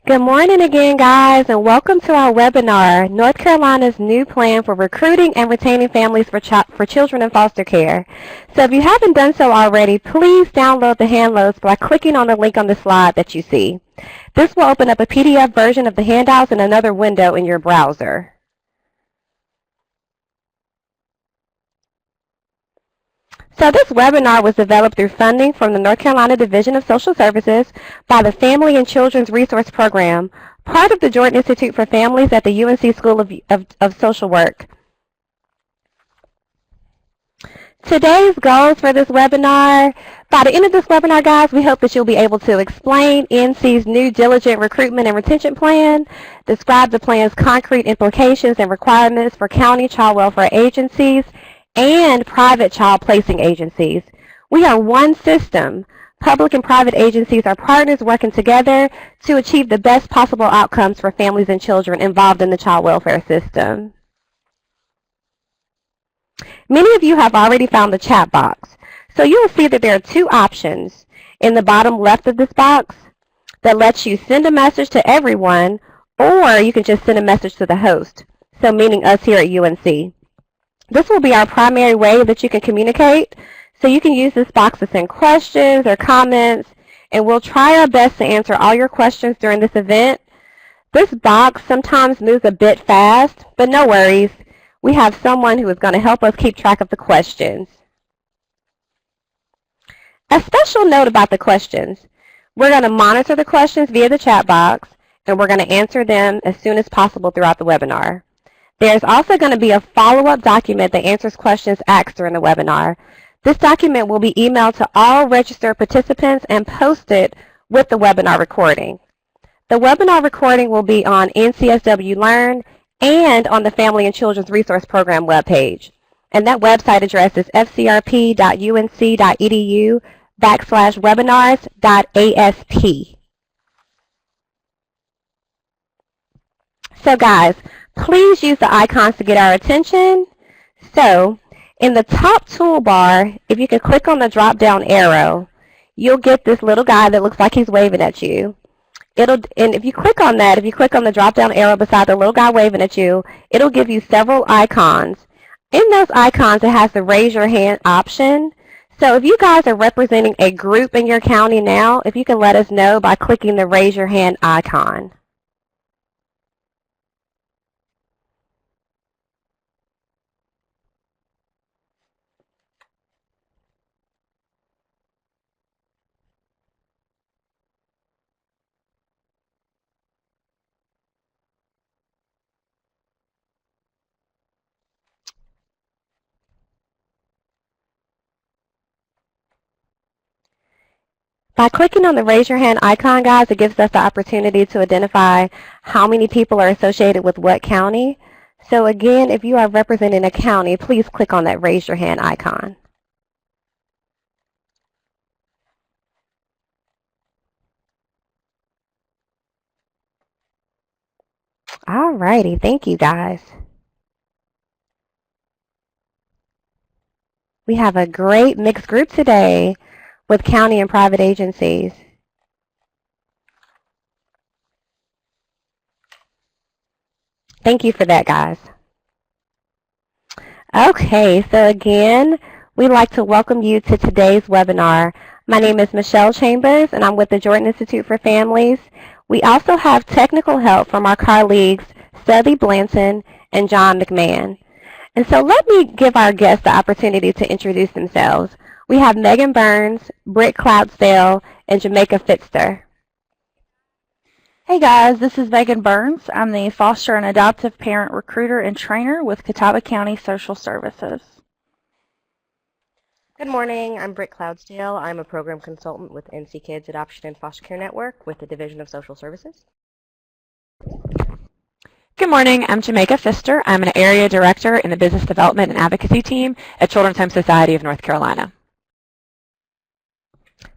Good morning again, guys, and welcome to our webinar, North Carolina's new plan for recruiting and retaining families for children in foster care. So if you haven't done so already, please download the handouts by clicking on the link on the slide that you see. This will open up a PDF version of the handouts in another window in your browser. So this webinar was developed through funding from the North Carolina Division of Social Services by the Family and Children's Resource Program, part of the Jordan Institute for Families at the UNC School of Social Work. Today's goals for this webinar: by the end of this webinar, guys, we hope that you'll be able to explain NC's new diligent recruitment and retention plan, describe the plan's concrete implications and requirements for county child welfare agencies, and private child placing agencies. We are one system. Public and private agencies are partners working together to achieve the best possible outcomes for families and children involved in the child welfare system. Many of you have already found the chat box. So you will see that there are two options in the bottom left of this box that lets you send a message to everyone, or you can just send a message to the host, so meaning us here at UNC. This will be our primary way that you can communicate, so you can use this box to send questions or comments, and we'll try our best to answer all your questions during this event. This box sometimes moves a bit fast, but no worries. We have someone who is going to help us keep track of the questions. A special note about the questions: we're going to monitor the questions via the chat box, and we're going to answer them as soon as possible throughout the webinar. There's also going to be a follow-up document that answers questions asked during the webinar. This document will be emailed to all registered participants and posted with the webinar recording. The webinar recording will be on NCSW Learn and on the Family and Children's Resource Program webpage. And that website address is fcrp.unc.edu/webinars.asp. So guys, please use the icons to get our attention. So in the top toolbar, if you can click on the drop-down arrow, you'll get this little guy that looks like he's waving at you. And if you click on that, if you click on the drop-down arrow beside the little guy waving at you, it'll give you several icons. In those icons, it has the raise your hand option. So if you guys are representing a group in your county now, if you can let us know by clicking the raise your hand icon. By clicking on the raise your hand icon, guys, it gives us the opportunity to identify how many people are associated with what county. So again, if you are representing a county, please click on that raise your hand icon. All righty, thank you guys. We have a great mixed group today with county and private agencies. Thank you for that, guys. Okay, so again, we'd like to welcome you to today's webinar. My name is Michelle Chambers, and I'm with the Jordan Institute for Families. We also have technical help from our colleagues, Sudley Blanton and John McMahon. And so let me give our guests the opportunity to introduce themselves. We have Megan Burns, Britt Cloudsdale, and Jamaica Pfister. Hey guys, this is Megan Burns. I'm the foster and adoptive parent recruiter and trainer with Catawba County Social Services. Good morning, I'm Britt Cloudsdale. I'm a program consultant with NC Kids Adoption and Foster Care Network with the Division of Social Services. Good morning, I'm Jamaica Pfister. I'm an area director in the Business Development and Advocacy team at Children's Home Society of North Carolina.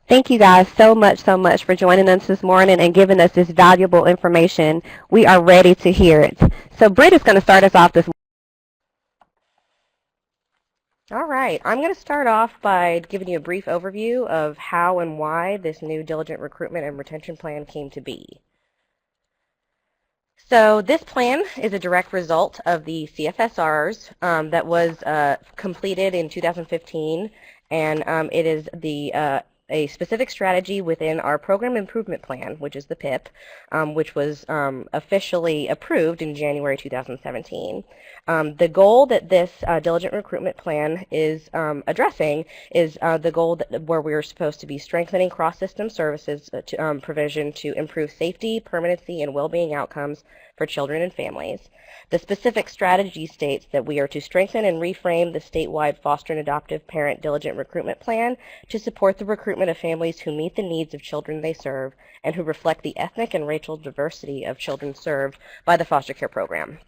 Thank you guys so much for joining us this morning and giving us this valuable information. We are ready to hear it. So Britt is going to start us off this morning. All right, I'm going to start off by giving you a brief overview of how and why this new diligent recruitment and retention plan came to be. So this plan is a direct result of the CFSRs that was completed in 2015, and it is a specific strategy within our Program Improvement Plan, which is the PIP, which was officially approved in January 2017. The goal that this diligent recruitment plan is addressing is the goal where we're supposed to be strengthening cross-system services provision to improve safety, permanency, and well-being outcomes for children and families. The specific strategy states that we are to strengthen and reframe the statewide foster and adoptive parent diligent recruitment plan to support the recruitment of families who meet the needs of children they serve and who reflect the ethnic and racial diversity of children served by the foster care program.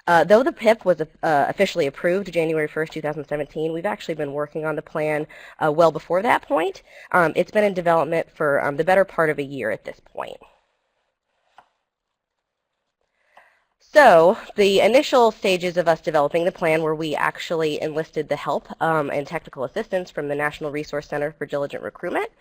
Though the PIP was officially approved January 1st, 2017, we've actually been working on the plan well before that point. It's been in development for the better part of a year at this point. So the initial stages of us developing the plan were we actually enlisted the help and technical assistance from the National Resource Center for Diligent Recruitment.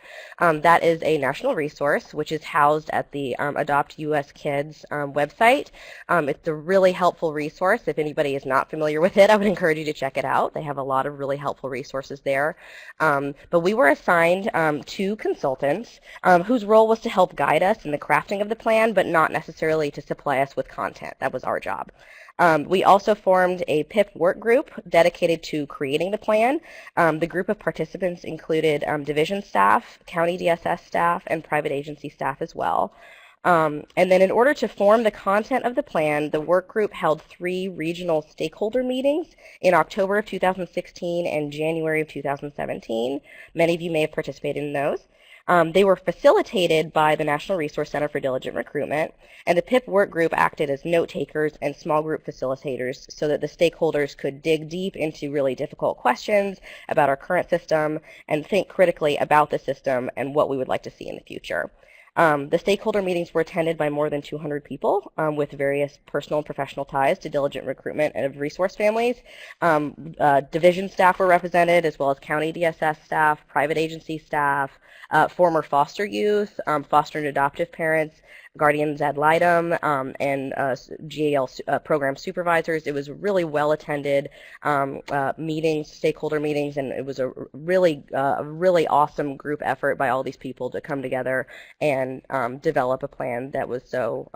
That is a national resource which is housed at the Adopt US Kids website. It's a really helpful resource. If anybody is not familiar with it, I would encourage you to check it out. They have a lot of really helpful resources there. But we were assigned 2 consultants whose role was to help guide us in the crafting of the plan, but not necessarily to supply us with content. That was our job. We also formed a PIP work group dedicated to creating the plan. The group of participants included division staff, county DSS staff, and private agency staff as well. And then in order to form the content of the plan, the work group held 3 regional stakeholder meetings in October of 2016 and January of 2017. Many of you may have participated in those. They were facilitated by the National Resource Center for Diligent Recruitment, and the PIP work group acted as note takers and small group facilitators so that the stakeholders could dig deep into really difficult questions about our current system and think critically about the system and what we would like to see in the future. The stakeholder meetings were attended by more than 200 people with various personal and professional ties to diligent recruitment of resource families. Division staff were represented, as well as county DSS staff, private agency staff, former foster youth, foster and adoptive parents, guardians ad litem, and GAL program supervisors. It was really well attended meetings, stakeholder meetings, and it was a really awesome group effort by all these people to come together and develop a plan that was so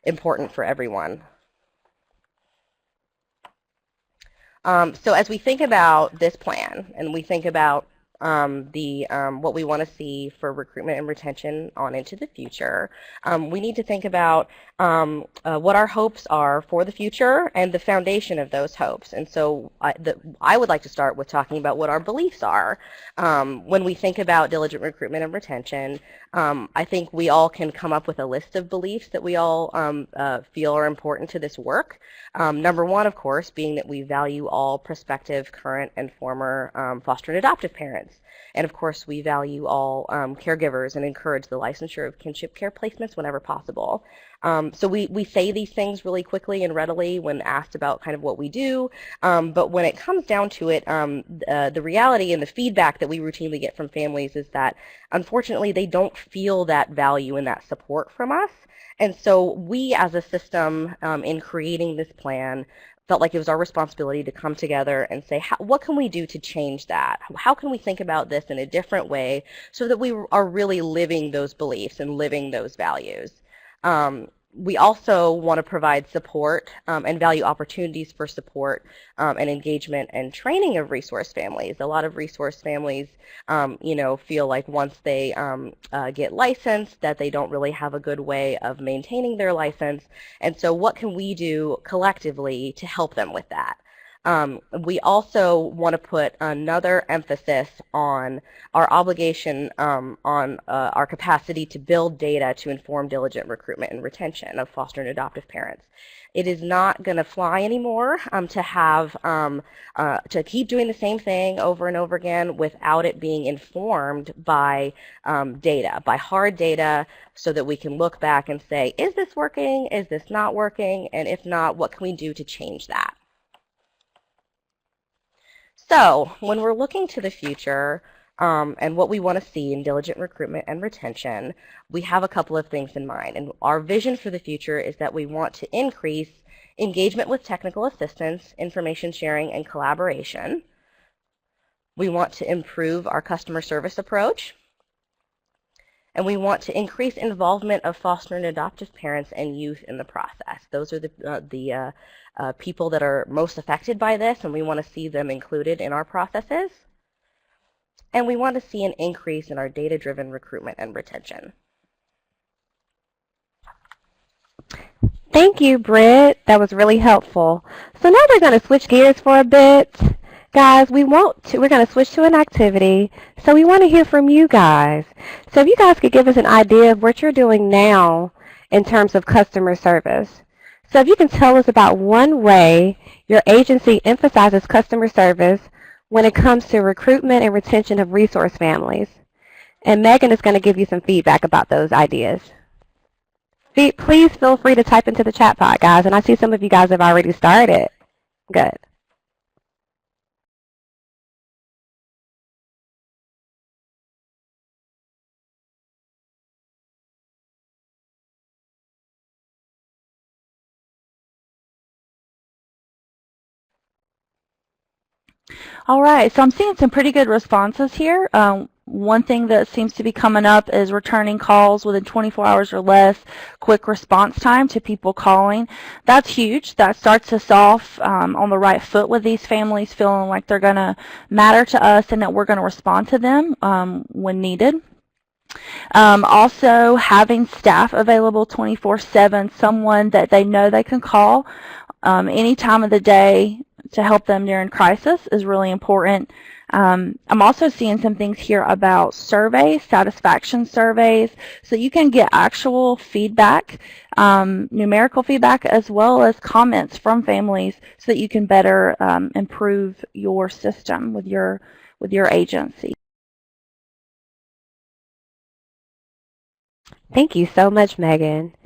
important for everyone. So as we think about this plan and we think about what we want to see for recruitment and retention on into the future, we need to think about what our hopes are for the future and the foundation of those hopes. And so I would like to start with talking about what our beliefs are. When we think about diligent recruitment and retention, I think we all can come up with a list of beliefs that we all feel are important to this work. Number one, of course, being that we value all prospective, current, and former foster and adoptive parents. And of course, we value all caregivers and encourage the licensure of kinship care placements whenever possible. So we say these things really quickly and readily when asked about kind of what we do, but when it comes down to it, the reality and the feedback that we routinely get from families is that, unfortunately, they don't feel that value and that support from us. And so we, as a system, in creating this plan, felt like it was our responsibility to come together and say, what can we do to change that? How can we think about this in a different way so that we are really living those beliefs and living those values? We also want to provide support and value opportunities for support and engagement and training of resource families. A lot of resource families, feel like once they get licensed that they don't really have a good way of maintaining their license. And so what can we do collectively to help them with that? We also want to put another emphasis on our obligation on our capacity to build data to inform diligent recruitment and retention of foster and adoptive parents. It is not going to fly anymore to keep doing the same thing over and over again without it being informed by data, by hard data, so that we can look back and say, is this working? Is this not working? And if not, what can we do to change that? So when we're looking to the future, And what we want to see in diligent recruitment and retention, we have a couple of things in mind. And our vision for the future is that we want to increase engagement with technical assistance, information sharing, and collaboration. We want to improve our customer service approach. And we want to increase involvement of foster and adoptive parents and youth in the process. Those are the people that are most affected by this, and we want to see them included in our processes. And we want to see an increase in our data-driven recruitment and retention. Thank you, Britt. That was really helpful. So now we're going to switch gears for a bit. Guys, we're going to switch to an activity, so we want to hear from you guys. So if you guys could give us an idea of what you're doing now in terms of customer service. So if you can tell us about one way your agency emphasizes customer service when it comes to recruitment and retention of resource families. And Megan is going to give you some feedback about those ideas. Please feel free to type into the chat pod, guys, and I see some of you guys have already started. Good. All right, so I'm seeing some pretty good responses here. One thing that seems to be coming up is returning calls within 24 hours or less, quick response time to people calling. That's huge. That starts us off on the right foot with these families, feeling like they're going to matter to us and that we're going to respond to them when needed. Also, having staff available 24/7, someone that they know they can call any time of the day to help them during crisis is really important. I'm also seeing some things here about surveys, satisfaction surveys, so you can get actual feedback, numerical feedback, as well as comments from families so that you can better improve your system with your agency. Thank you so much, Megan.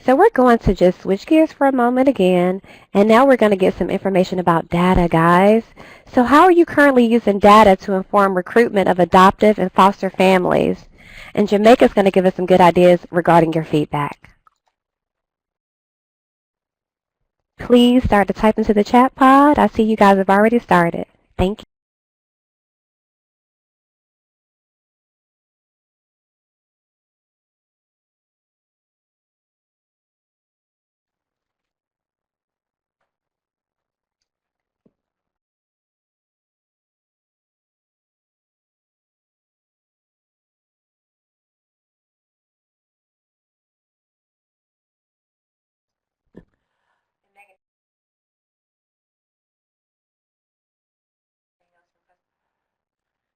So we're going to just switch gears for a moment again, and now we're going to get some information about data, guys. So how are you currently using data to inform recruitment of adoptive and foster families? And Jamaica's going to give us some good ideas regarding your feedback. Please start to type into the chat pod. I see you guys have already started. Thank you.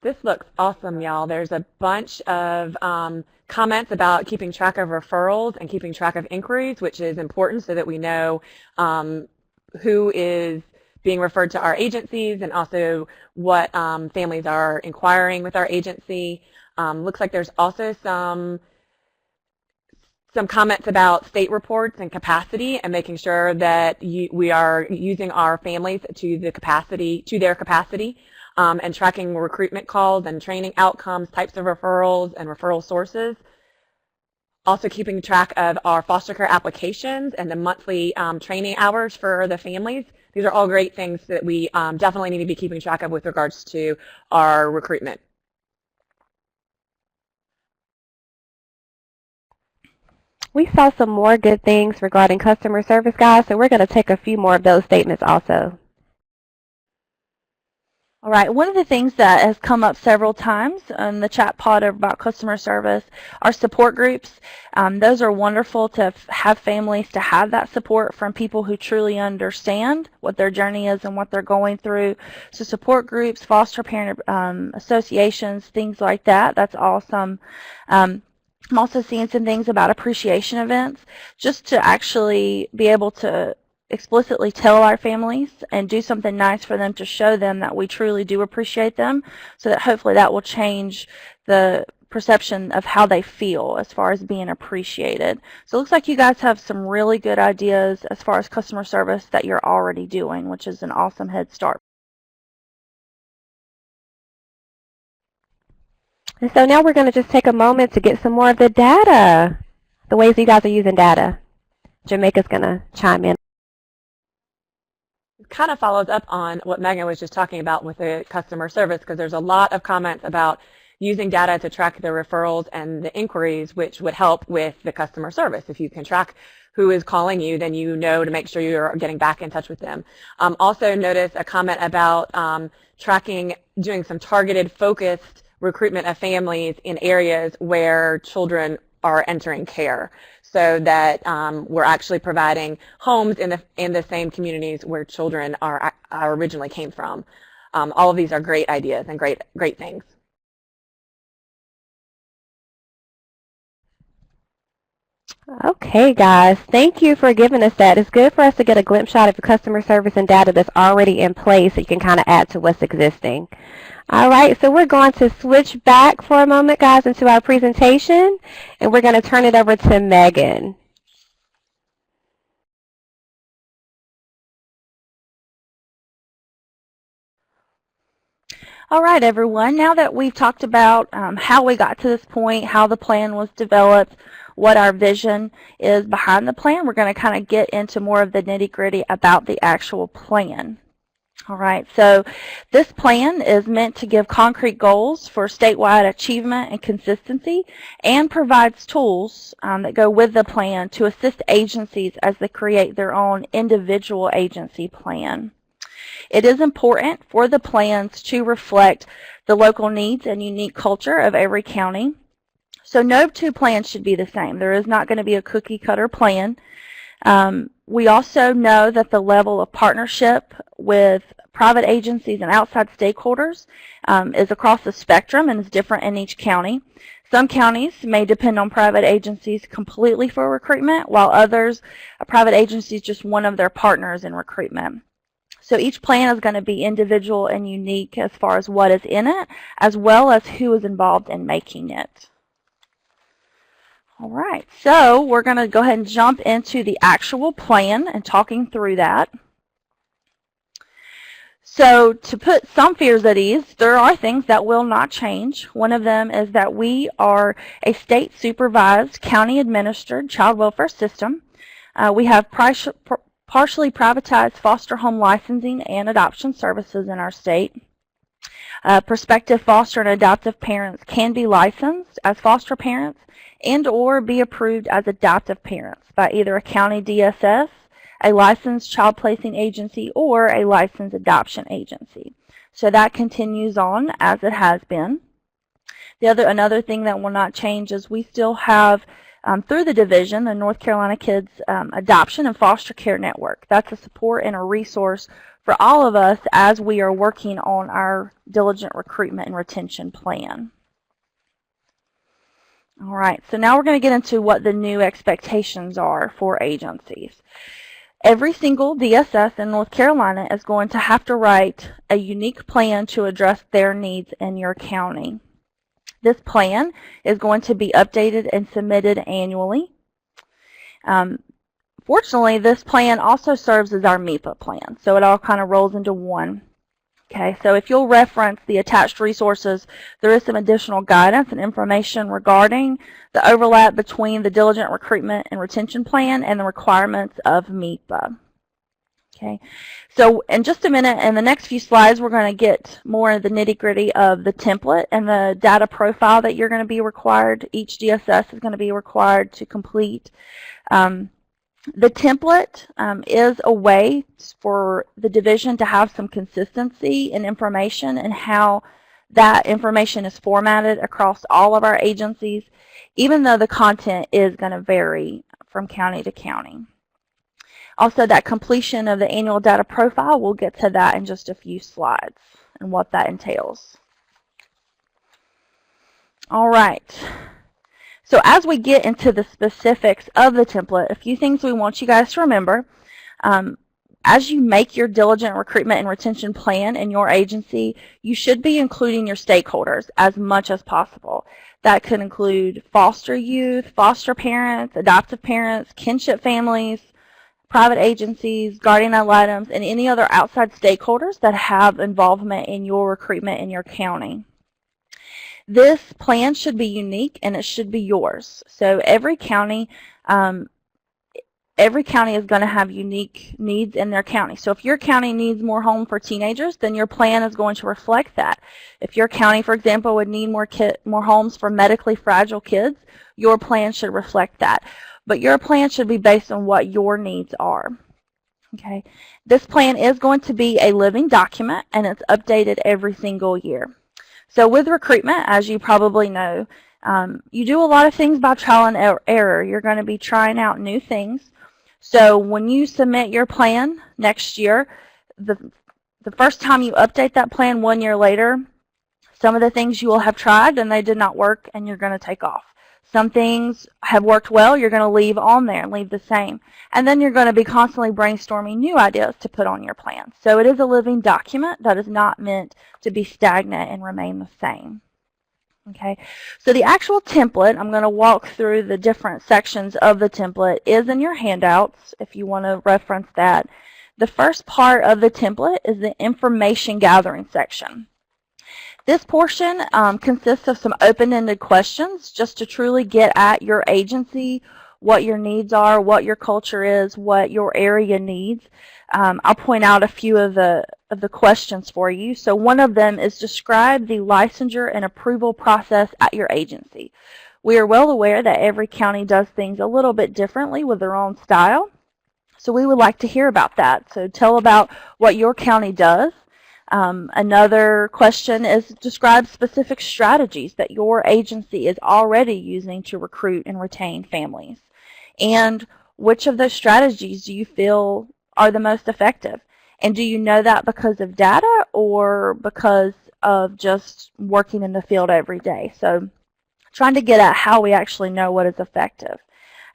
This looks awesome, y'all. There's a bunch of comments about keeping track of referrals and keeping track of inquiries, which is important so that we know who is being referred to our agencies and also what families are inquiring with our agency. Looks like there's also some comments about state reports and capacity and making sure that we are using our families to their capacity. And tracking recruitment calls and training outcomes, types of referrals, and referral sources. Also keeping track of our foster care applications and the monthly training hours for the families. These are all great things that we definitely need to be keeping track of with regards to our recruitment. We saw some more good things regarding customer service, guys, so we're going to take a few more of those statements also. All right, one of the things that has come up several times in the chat pod about customer service are support groups. Those are wonderful to have families to have that support from people who truly understand what their journey is and what they're going through. So support groups, foster parent associations, things like that, that's awesome. I'm also seeing some things about appreciation events, just to actually be able to explicitly tell our families and do something nice for them to show them that we truly do appreciate them, so that hopefully that will change the perception of how they feel as far as being appreciated. So it looks like you guys have some really good ideas as far as customer service that you're already doing, which is an awesome head start. And so now we're going to just take a moment to get some more of the data, the ways you guys are using data. Jamaica's going to chime in. It kind of follows up on what Megan was just talking about with the customer service, because there's a lot of comments about using data to track the referrals and the inquiries, which would help with the customer service. If you can track who is calling you, then you know to make sure you're getting back in touch with them. Also notice a comment about tracking, doing some targeted, focused recruitment of families in areas where children are entering care, so that we're actually providing homes in the same communities where children are originally came from. All of these are great ideas and great things. Okay, guys, thank you for giving us that. It's good for us to get a glimpse shot of the customer service and data that's already in place so you can kind of add to what's existing. All right, so we're going to switch back for a moment, guys, into our presentation, and we're going to turn it over to Megan. All right, everyone. Now that we've talked about how we got to this point, how the plan was developed, what our vision is behind the plan, we're going to kind of get into more of the nitty-gritty about the actual plan. All right, so this plan is meant to give concrete goals for statewide achievement and consistency, and provides tools that go with the plan to assist agencies as they create their own individual agency plan. It is important for the plans to reflect the local needs and unique culture of every county. So no two plans should be the same. There is not going to be a cookie-cutter plan. We also know that the level of partnership with private agencies and outside stakeholders is across the spectrum and is different in each county. Some counties may depend on private agencies completely for recruitment, while others, a private agency is just one of their partners in recruitment. So each plan is going to be individual and unique as far as what is in it, as well as who is involved in making it. All right, so we're going to go ahead and jump into the actual plan and talking through that. So to put some fears at ease, there are things that will not change. One of them is that we are a state-supervised, county-administered child welfare system. We have partially privatized foster home licensing and adoption services in our state. Prospective foster and adoptive parents can be licensed as foster parents and or be approved as adoptive parents by either a county DSS, a licensed child placing agency, or a licensed adoption agency. So that continues on as it has been. Another thing that will not change is we still have through the division, the North Carolina Kids Adoption and Foster Care Network. That's a support and a resource for all of us as we are working on our diligent recruitment and retention plan. All right, so now we're going to get into what the new expectations are for agencies. Every single DSS in North Carolina is going to have to write a unique plan to address their needs in your county. This plan is going to be updated and submitted annually. Fortunately, this plan also serves as our MEPA plan, so it all kind of rolls into one. Okay, so if you'll reference the attached resources, there is some additional guidance and information regarding the overlap between the diligent recruitment and retention plan and the requirements of MEPA. Okay, so in just a minute, in the next few slides, we're going to get more into the nitty-gritty of the template and the data profile that you're going to be required. Each DSS is going to be required to complete. The template is a way for the division to have some consistency in information and how that information is formatted across all of our agencies, even though the content is going to vary from county to county. Also, that completion of the annual data profile, we'll get to that in just a few slides and what that entails. All right. So as we get into the specifics of the template, a few things we want you guys to remember. As you make your diligent recruitment and retention plan in your agency, you should be including your stakeholders as much as possible. That could include foster youth, foster parents, adoptive parents, kinship families, private agencies, guardian ad litems, and any other outside stakeholders that have involvement in your recruitment in your county. This plan should be unique and it should be yours. So every county is going to have unique needs in their county. So if your county needs more home for teenagers, then your plan is going to reflect that. If your county, for example, would need more homes for medically fragile kids, your plan should reflect that. But your plan should be based on what your needs are. Okay. This plan is going to be a living document, and it's updated every single year. So with recruitment, as you probably know, you do a lot of things by trial and error. You're going to be trying out new things. So when you submit your plan next year, the first time you update that plan 1 year later, some of the things you will have tried and they did not work, and you're going to take off. Some things have worked well, you're going to leave on there and leave the same. And then you're going to be constantly brainstorming new ideas to put on your plan. So it is a living document that is not meant to be stagnant and remain the same. Okay, so the actual template, I'm going to walk through the different sections of the template, is in your handouts if you want to reference that. The first part of the template is the information gathering section. This portion consists of some open-ended questions just to truly get at your agency, what your needs are, what your culture is, what your area needs. I'll point out a few of the questions for you. So one of them is describe the licensure and approval process at your agency. We are well aware that every county does things a little bit differently with their own style. So we would like to hear about that. So tell about what your county does. Another question is describe specific strategies that your agency is already using to recruit and retain families. And which of those strategies do you feel are the most effective? And do you know that because of data or because of just working in the field every day? So trying to get at how we actually know what is effective.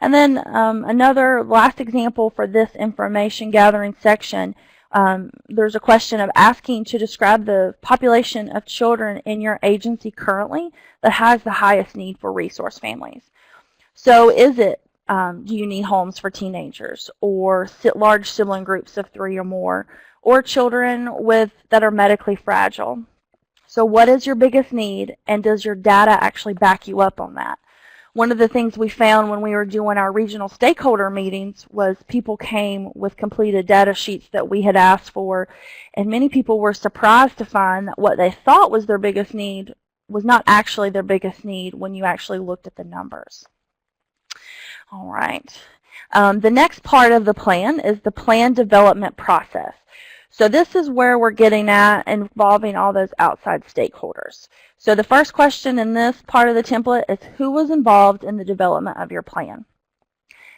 And then another last example for this information gathering section, there's a question of asking to describe the population of children in your agency currently that has the highest need for resource families. So is it, do you need homes for teenagers, or large sibling groups of 3 or more, or children that are medically fragile? So what is your biggest need, and does your data actually back you up on that? One of the things we found when we were doing our regional stakeholder meetings was people came with completed data sheets that we had asked for, and many people were surprised to find that what they thought was their biggest need was not actually their biggest need when you actually looked at the numbers. All right. The next part of the plan is the plan development process. So this is where we're getting at involving all those outside stakeholders. So the first question in this part of the template is who was involved in the development of your plan?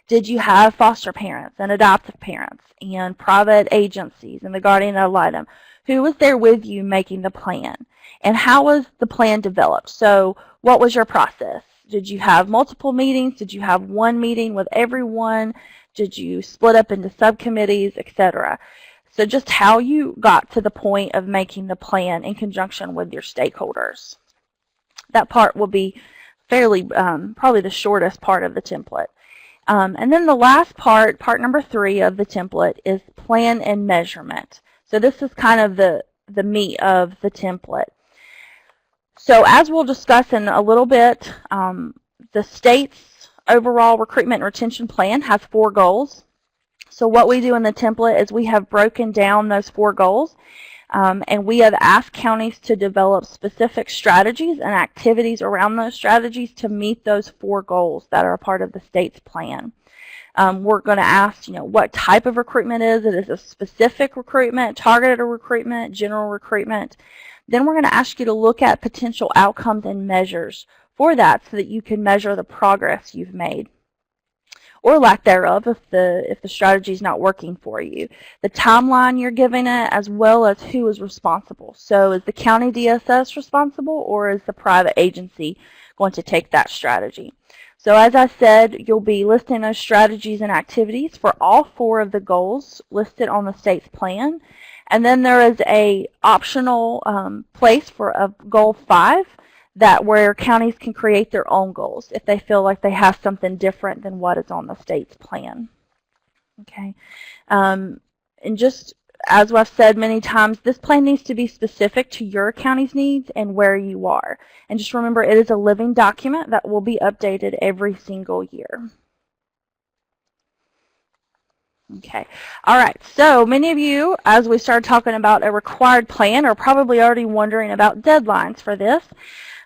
Did you have foster parents and adoptive parents and private agencies and the guardian ad litem? Who was there with you making the plan? And how was the plan developed? So what was your process? Did you have multiple meetings? Did you have one meeting with everyone? Did you split up into subcommittees, etc.? So just how you got to the point of making the plan in conjunction with your stakeholders. That part will be fairly, probably the shortest part of the template. And then the last part, part number 3 of the template, is plan and measurement. So this is kind of the meat of the template. So as we'll discuss in a little bit, the state's overall recruitment and retention plan has 4 goals. So what we do in the template is we have broken down those 4 goals, and we have asked counties to develop specific strategies and activities around those strategies to meet those 4 goals that are a part of the state's plan. We're going to ask, what type of recruitment is it? Is it a specific recruitment, targeted recruitment, general recruitment? Then we're going to ask you to look at potential outcomes and measures for that so that you can measure the progress you've made, or lack thereof if the strategy is not working for you. The timeline you're giving it, as well as who is responsible. So is the county DSS responsible, or is the private agency going to take that strategy? So as I said, you'll be listing those strategies and activities for all 4 of the goals listed on the state's plan. And then there is a optional place for a goal 5, where counties can create their own goals if they feel like they have something different than what is on the state's plan. Okay, and just as I've said many times, this plan needs to be specific to your county's needs and where you are. And just remember, it is a living document that will be updated every single year. Okay. All right. So many of you, as we started talking about a required plan, are probably already wondering about deadlines for this.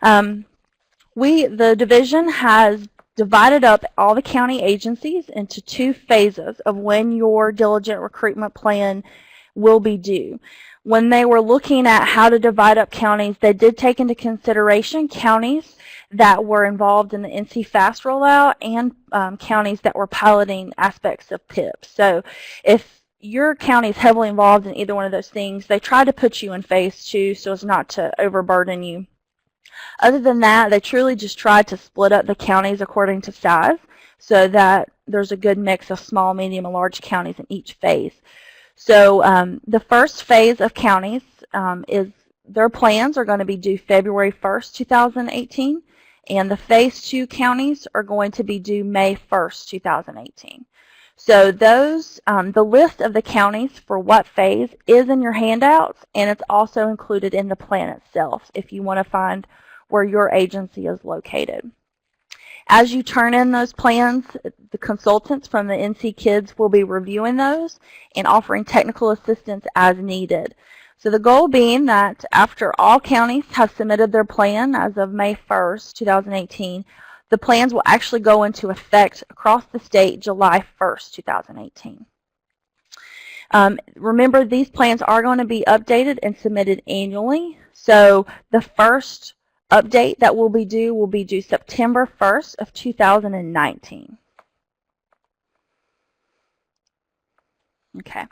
The division has divided up all the county agencies into 2 phases of when your diligent recruitment plan will be due. When they were looking at how to divide up counties, they did take into consideration counties that were involved in the NC FAST rollout and counties that were piloting aspects of PIP. So if your county is heavily involved in either one of those things, they try to put you in phase 2 so as not to overburden you. Other than that, they truly just tried to split up the counties according to size so that there's a good mix of small, medium, and large counties in each phase. So the first phase of counties is their plans are going to be due February 1st, 2018, and the phase 2 counties are going to be due May 1st, 2018. So those, the list of the counties for what phase is in your handouts, and it's also included in the plan itself if you want to find where your agency is located. As you turn in those plans, the consultants from the NC Kids will be reviewing those and offering technical assistance as needed. So the goal being that after all counties have submitted their plan as of May 1st, 2018, the plans will actually go into effect across the state July 1st, 2018. Remember, these plans are going to be updated and submitted annually. So the first update that will be due September 1st of 2019. Okay,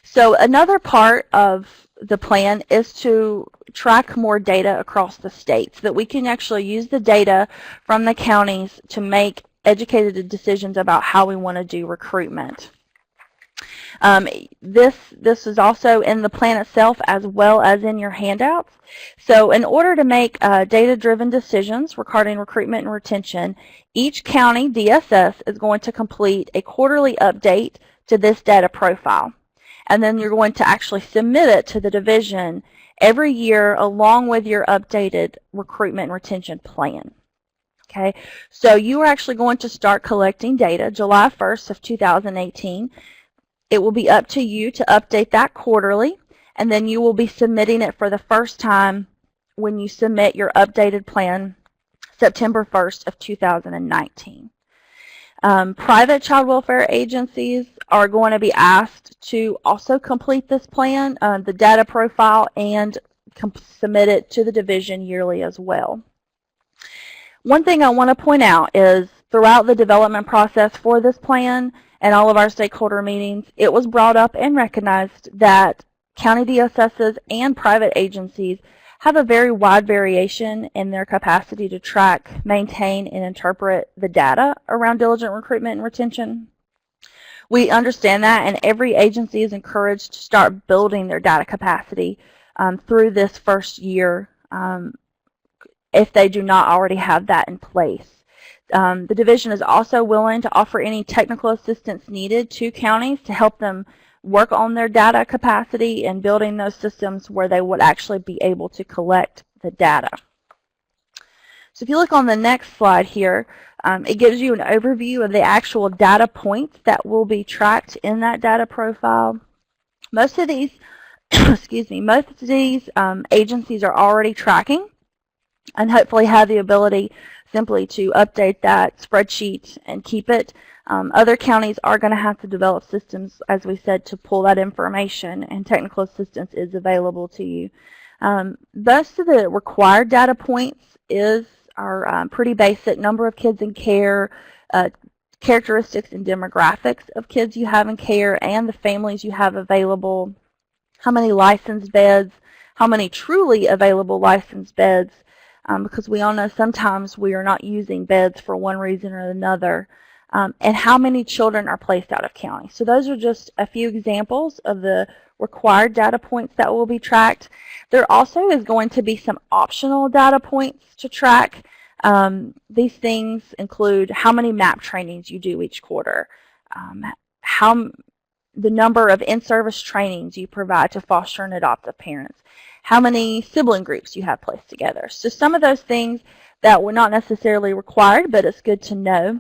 so another part of the plan is to track more data across the state so that we can actually use the data from the counties to make educated decisions about how we want to do recruitment. This is also in the plan itself as well as in your handouts. So in order to make data-driven decisions regarding recruitment and retention, each county DSS is going to complete a quarterly update to this data profile. And then you're going to actually submit it to the division every year along with your updated recruitment and retention plan. Okay, so you are actually going to start collecting data July 1st of 2018. It will be up to you to update that quarterly, and then you will be submitting it for the first time when you submit your updated plan September 1st of 2019. Private child welfare agencies are going to be asked to also complete this plan, the data profile, and submit it to the division yearly as well. One thing I want to point out is throughout the development process for this plan and all of our stakeholder meetings, it was brought up and recognized that county DSSs and private agencies have a very wide variation in their capacity to track, maintain, and interpret the data around diligent recruitment and retention. We understand that, and every agency is encouraged to start building their data capacity through this first year if they do not already have that in place. The division is also willing to offer any technical assistance needed to counties to help them work on their data capacity and building those systems where they would actually be able to collect the data. So if you look on the next slide here, it gives you an overview of the actual data points that will be tracked in that data profile. Most of these, most of these agencies are already tracking and hopefully have the ability simply to update that spreadsheet and keep it. Other counties are going to have to develop systems, as we said, to pull that information, and technical assistance is available to you. Most of the required data points are pretty basic: number of kids in care, characteristics and demographics of kids you have in care and the families you have available, how many licensed beds, how many truly available licensed beds, because we all know sometimes we are not using beds for one reason or another, and how many children are placed out of county. So those are just a few examples of the required data points that will be tracked. There also is going to be some optional data points to track. These things include how many MAP trainings you do each quarter, how the number of in-service trainings you provide to foster and adoptive parents, how many sibling groups you have placed together. So some of those things that were not necessarily required, but it's good to know.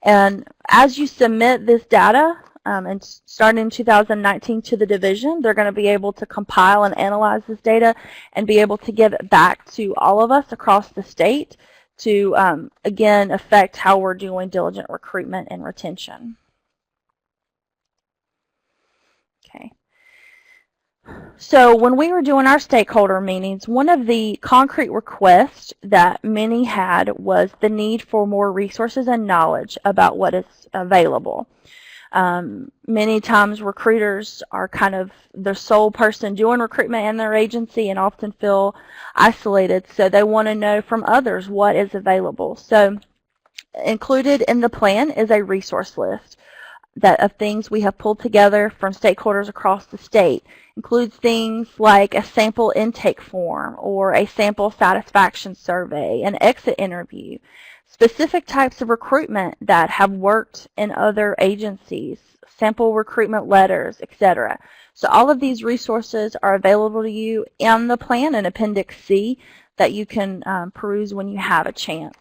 And as you submit this data, and starting in 2019 to the division, they're going to be able to compile and analyze this data and be able to give it back to all of us across the state to, again, affect how we're doing diligent recruitment and retention. Okay. So when we were doing our stakeholder meetings, one of the concrete requests that many had was the need for more resources and knowledge about what is available. Many times recruiters are kind of the sole person doing recruitment in their agency and often feel isolated, so they want to know from others what is available. So included in the plan is a resource list of things we have pulled together from stakeholders across the state. Includes things like a sample intake form or a sample satisfaction survey, an exit interview, specific types of recruitment that have worked in other agencies, sample recruitment letters, etc. So all of these resources are available to you in the plan in Appendix C that you can peruse when you have a chance.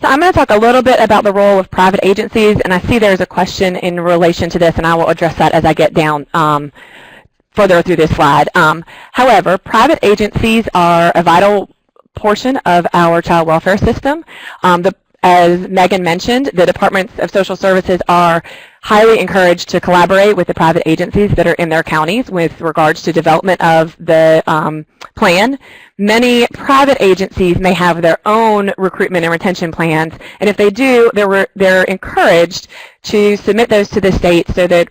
So I'm going to talk a little bit about the role of private agencies, and I see there's a question in relation to this, and I will address that as I get down further through this slide. However, private agencies are a vital portion of our child welfare system. As Megan mentioned, the Departments of Social Services are highly encouraged to collaborate with the private agencies that are in their counties with regards to development of the plan. Many private agencies may have their own recruitment and retention plans, and if they do, they're encouraged to submit those to the state so that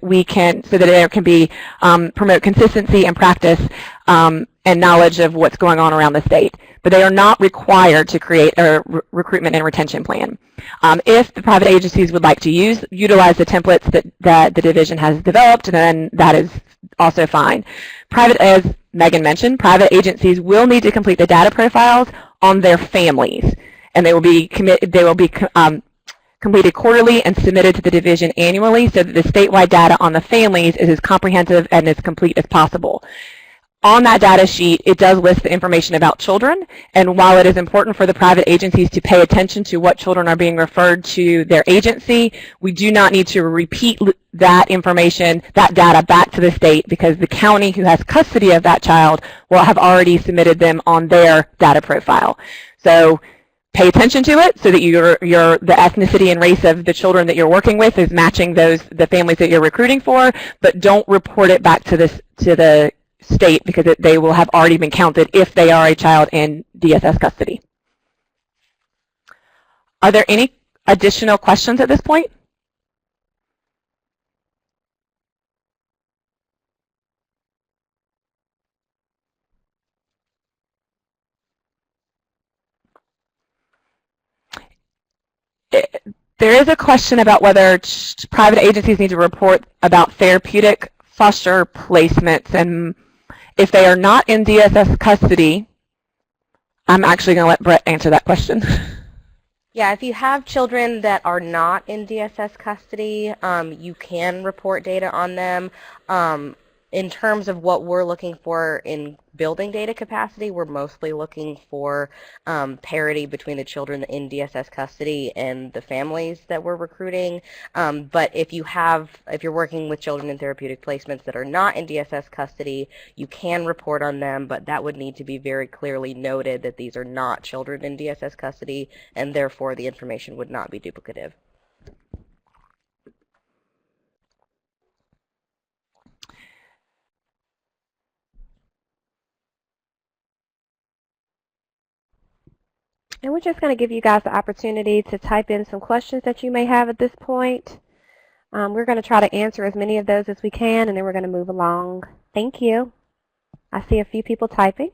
there can be promote consistency and practice and knowledge of what's going on around the state. But they are not required to create a recruitment and retention plan. If the private agencies would like to utilize the templates that the division has developed, then that is also fine. As Megan mentioned, private agencies will need to complete the data profiles on their families, and they will be completed quarterly and submitted to the division annually so that the statewide data on the families is as comprehensive and as complete as possible. On that data sheet, it does list the information about children, and while it is important for the private agencies to pay attention to what children are being referred to their agency, we do not need to repeat that information, that data, back to the state because the county who has custody of that child will have already submitted them on their data profile. So pay attention to it so that the ethnicity and race of the children that you're working with is matching the families that you're recruiting for, but don't report it back to the state because they will have already been counted if they are a child in DSS custody. Are there any additional questions at this point? There is a question about whether private agencies need to report about therapeutic foster placements, and if they are not in DSS custody, I'm actually going to let Britt answer that question. Yeah, if you have children that are not in DSS custody, you can report data on them. In terms of what we're looking for in building data capacity, we're mostly looking for parity between the children in DSS custody and the families that we're recruiting. But if you're working with children in therapeutic placements that are not in DSS custody, you can report on them, but that would need to be very clearly noted that these are not children in DSS custody, and therefore the information would not be duplicative. And we're just going to give you guys the opportunity to type in some questions that you may have at this point. We're going to try to answer as many of those as we can, and then we're going to move along. Thank you. I see a few people typing.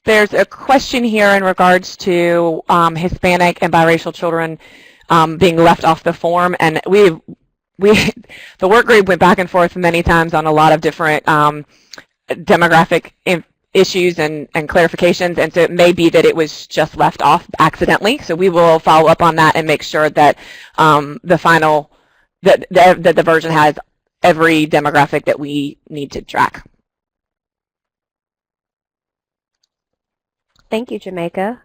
There's a question here in regards to Hispanic and biracial children being left off the form, and the work group went back and forth many times on a lot of different demographic issues and clarifications, and so it may be that it was just left off accidentally. So we will follow up on that and make sure that that the version has every demographic that we need to track. Thank you, Jamaica.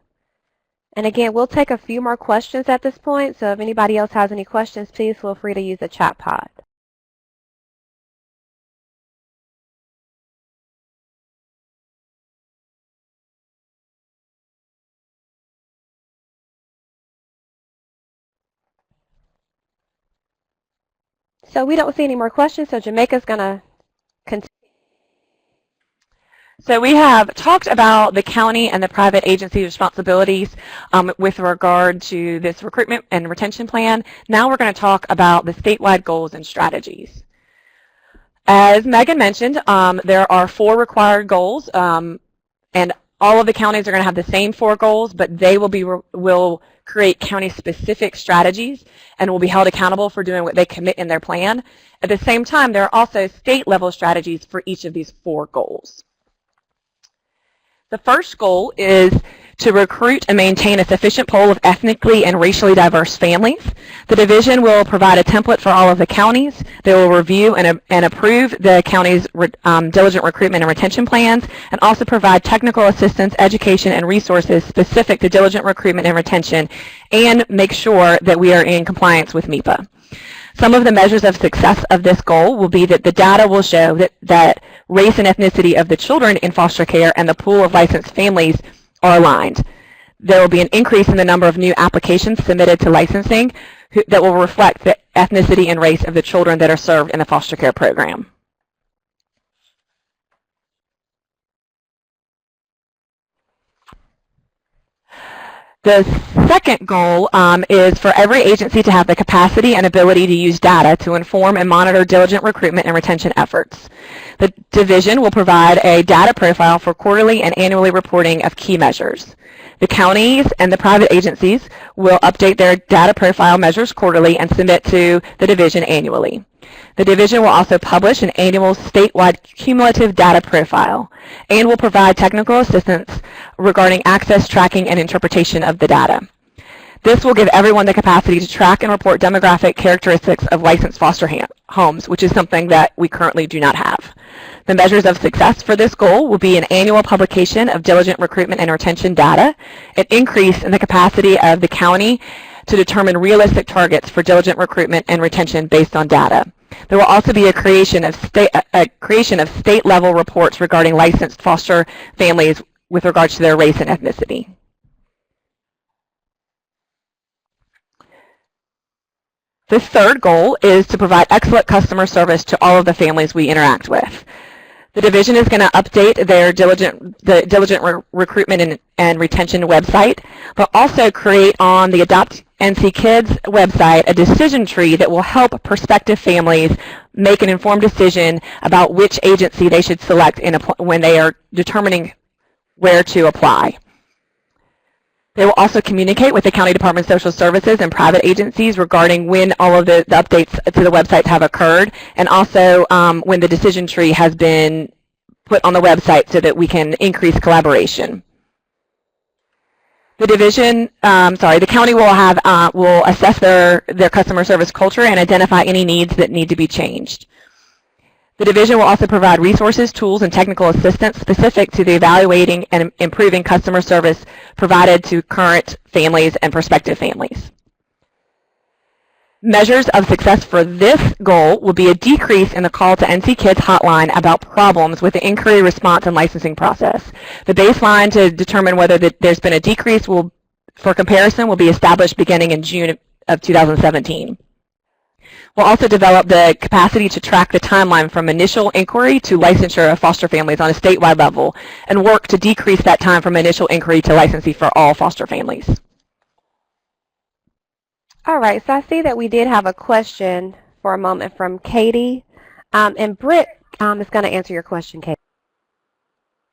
And again, we'll take a few more questions at this point, so if anybody else has any questions, please feel free to use the chat pod. So we don't see any more questions, so Jamaica's going to continue. So we have talked about the county and the private agency responsibilities with regard to this recruitment and retention plan. Now we're going to talk about the statewide goals and strategies. As Megan mentioned, there are 4 required goals, and all of the counties are going to have the same 4 goals, but they will create county-specific strategies and will be held accountable for doing what they commit in their plan. At the same time, there are also state-level strategies for each of these 4 goals. The first goal is to recruit and maintain a sufficient pool of ethnically and racially diverse families. The division will provide a template for all of the counties. They will review and approve the county's diligent recruitment and retention plans, and also provide technical assistance, education, and resources specific to diligent recruitment and retention, and make sure that we are in compliance with MEPA. Some of the measures of success of this goal will be that the data will show that race and ethnicity of the children in foster care and the pool of licensed families are aligned. There will be an increase in the number of new applications submitted to licensing that will reflect the ethnicity and race of the children that are served in the foster care program. The second goal is for every agency to have the capacity and ability to use data to inform and monitor diligent recruitment and retention efforts. The division will provide a data profile for quarterly and annually reporting of key measures. The counties and the private agencies will update their data profile measures quarterly and submit to the division annually. The division will also publish an annual statewide cumulative data profile and will provide technical assistance regarding access, tracking, and interpretation of the data. This will give everyone the capacity to track and report demographic characteristics of licensed foster homes, which is something that we currently do not have. The measures of success for this goal will be an annual publication of diligent recruitment and retention data, an increase in the capacity of the county to determine realistic targets for diligent recruitment and retention based on data. There will also be a creation of state-level reports regarding licensed foster families with regards to their race and ethnicity. The third goal is to provide excellent customer service to all of the families we interact with. The division is going to update their diligent recruitment and retention website, but also create on the Adopt NC Kids website a decision tree that will help prospective families make an informed decision about which agency they should select when they are determining where to apply. They will also communicate with the County Department of Social Services and private agencies regarding when all of the updates to the websites have occurred, and also when the decision tree has been put on the website so that we can increase collaboration. The division, the county will assess their customer service culture and identify any needs that need to be changed. The division will also provide resources, tools, and technical assistance specific to the evaluating and improving customer service provided to current families and prospective families. Measures of success for this goal will be a decrease in the call to NC Kids hotline about problems with the inquiry, response, and licensing process. The baseline to determine whether there's been a decrease for comparison will be established beginning in June of 2017. We'll also develop the capacity to track the timeline from initial inquiry to licensure of foster families on a statewide level and work to decrease that time from initial inquiry to licensing for all foster families. All right, so I see that we did have a question for a moment from Katie, and Britt is going to answer your question, Katie.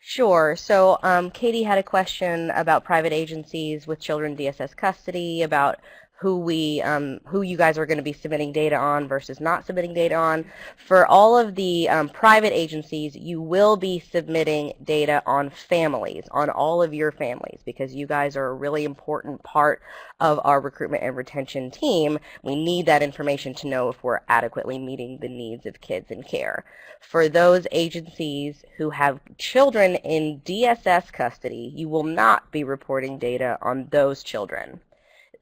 Sure. So Katie had a question about private agencies with children DSS custody, about who you guys are going to be submitting data on versus not submitting data on. For all of the private agencies, you will be submitting data on families, on all of your families, because you guys are a really important part of our recruitment and retention team. We need that information to know if we're adequately meeting the needs of kids in care. For those agencies who have children in DSS custody, you will not be reporting data on those children.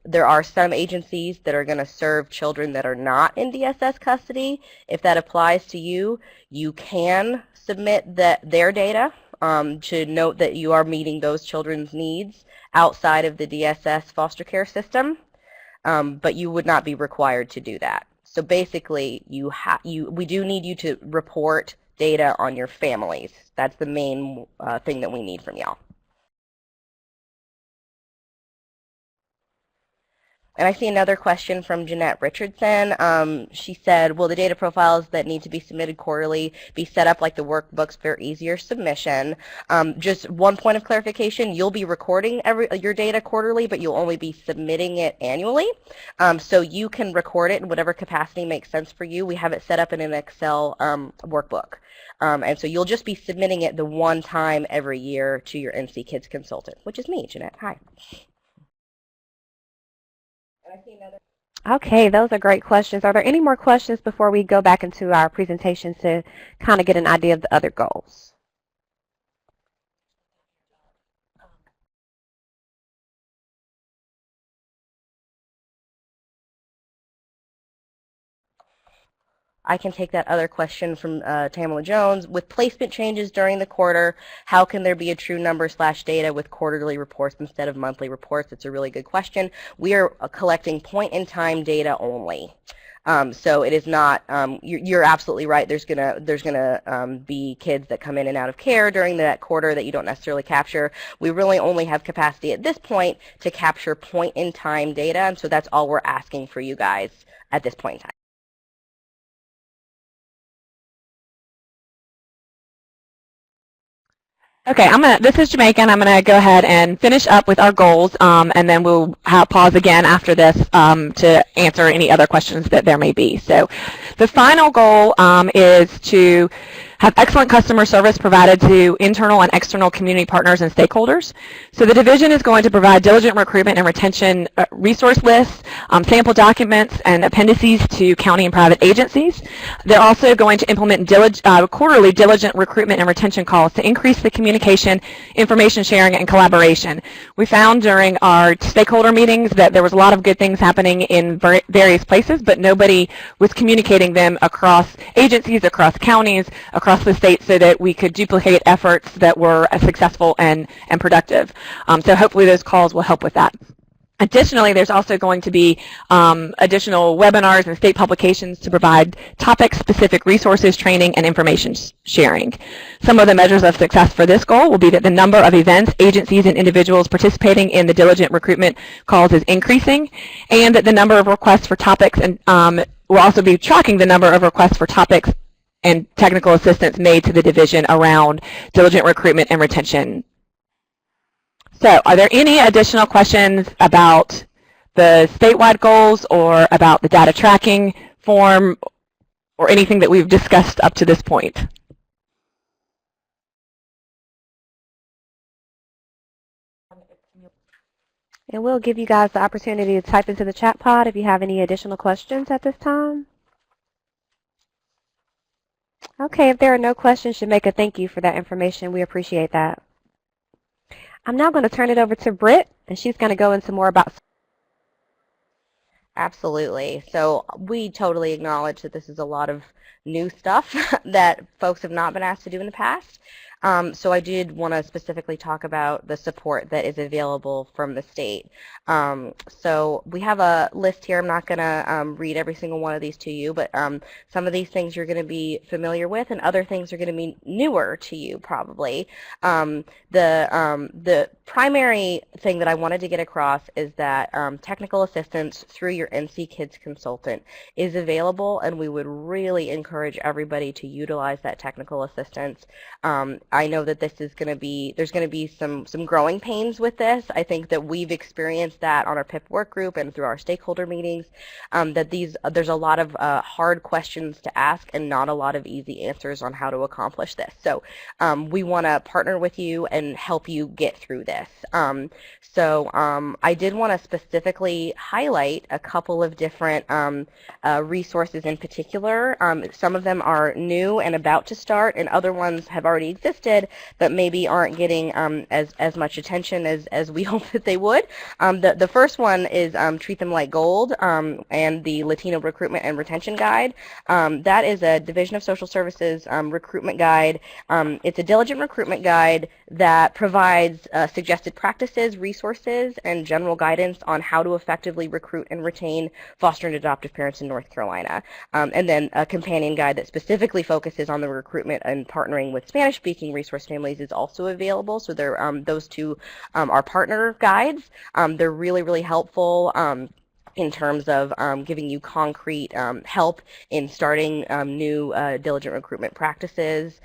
There are some agencies that are going to serve children that are not in DSS custody. If that applies to you, you can submit their data to note that you are meeting those children's needs outside of the DSS foster care system, but you would not be required to do that. So basically, we do need you to report data on your families. That's the main thing that we need from y'all. And I see another question from Jeanette Richardson. She said, will the data profiles that need to be submitted quarterly be set up like the workbooks for easier submission? Just one point of clarification, you'll be recording your data quarterly, but you'll only be submitting it annually. So you can record it in whatever capacity makes sense for you. We have it set up in an Excel workbook. And so you'll just be submitting it the one time every year to your NC Kids consultant, which is me, Jeanette. Hi. Okay, those are great questions. Are there any more questions before we go back into our presentations to kind of get an idea of the other goals? I can take that other question from Tamala Jones. With placement changes during the quarter, how can there be a true number / data with quarterly reports instead of monthly reports? It's a really good question. We are collecting point-in-time data only. So it is not, you're absolutely right, there's gonna be kids that come in and out of care during that quarter that you don't necessarily capture. We really only have capacity at this point to capture point-in-time data, and so that's all we're asking for you guys at this point in time. Okay, this is Jamaica, and I'm going to go ahead and finish up with our goals, and then we'll pause again after this to answer any other questions that there may be. So the final goal is to have excellent customer service provided to internal and external community partners and stakeholders. So the division is going to provide diligent recruitment and retention resource lists, sample documents, and appendices to county and private agencies. They're also going to implement quarterly diligent recruitment and retention calls to increase the communication, information sharing, and collaboration. We found during our stakeholder meetings that there was a lot of good things happening in various places, but nobody was communicating them across agencies, across counties, across the state, so that we could duplicate efforts that were successful and productive. So hopefully those calls will help with that. Additionally, there's also going to be additional webinars and state publications to provide topic-specific resources, training, and information sharing. Some of the measures of success for this goal will be that the number of events, agencies, and individuals participating in the diligent recruitment calls is increasing, and that the number of requests for topics, and we'll also be tracking the number of requests for topics and technical assistance made to the division around diligent recruitment and retention. So are there any additional questions about the statewide goals or about the data tracking form or anything that we've discussed up to this point? And we'll give you guys the opportunity to type into the chat pod if you have any additional questions at this time. Okay, if there are no questions, Jamaica, thank you for that information. We appreciate that. I'm now going to turn it over to Britt, and she's going to go into more about. Absolutely. So we totally acknowledge that this is a lot of new stuff that folks have not been asked to do in the past. So I did want to specifically talk about the support that is available from the state. So we have a list here. I'm not going to read every single one of these to you, but some of these things you're going to be familiar with, and other things are going to be newer to you probably. The primary thing that I wanted to get across is that technical assistance through your NC Kids consultant is available, and we would really encourage everybody to utilize that technical assistance. I know that this is going to be, there's going to be some growing pains with this. I think that we've experienced that on our PIP work group and through our stakeholder meetings, that there's a lot of hard questions to ask and not a lot of easy answers on how to accomplish this. So we want to partner with you and help you get through this. I did want to specifically highlight a couple of different resources in particular. Some of them are new and about to start, and other ones have already existed but maybe aren't getting as much attention as we hope that they would. The first one is Treat Them Like Gold and the Latino Recruitment and Retention Guide. That is a Division of Social Services recruitment guide. It's a diligent recruitment guide that provides suggested practices, resources, and general guidance on how to effectively recruit and retain foster and adoptive parents in North Carolina. And then a companion guide that specifically focuses on the recruitment and partnering with Spanish-speaking resource families is also available. So those two are partner guides. They're really, really helpful in terms of giving you concrete help in starting new diligent recruitment practices.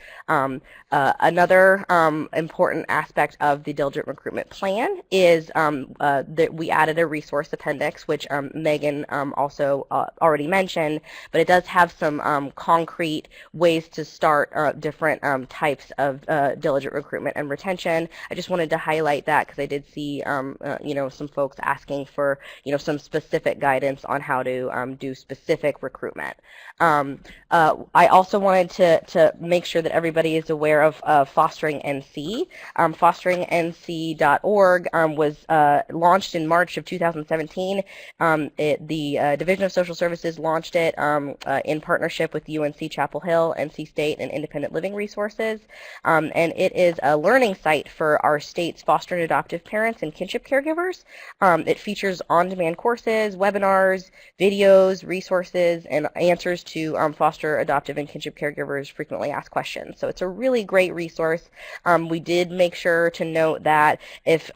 Another important aspect of the diligent recruitment plan is that we added a resource appendix, which Megan also already mentioned, but it does have some concrete ways to start different types of diligent recruitment and retention. I just wanted to highlight that because I did see some folks asking for some specific guidance on how to do specific recruitment. I also wanted to make sure that everybody is aware of Fostering NC. FosteringNC.org was launched in March of 2017. The Division of Social Services launched it in partnership with UNC Chapel Hill, NC State, and Independent Living Resources. And it is a learning site for our state's foster and adoptive parents and kinship caregivers. It features on-demand courses, webinars, videos, resources, and answers to foster, adoptive, and kinship caregivers frequently asked questions. So it's a really great resource. We did make sure to note that if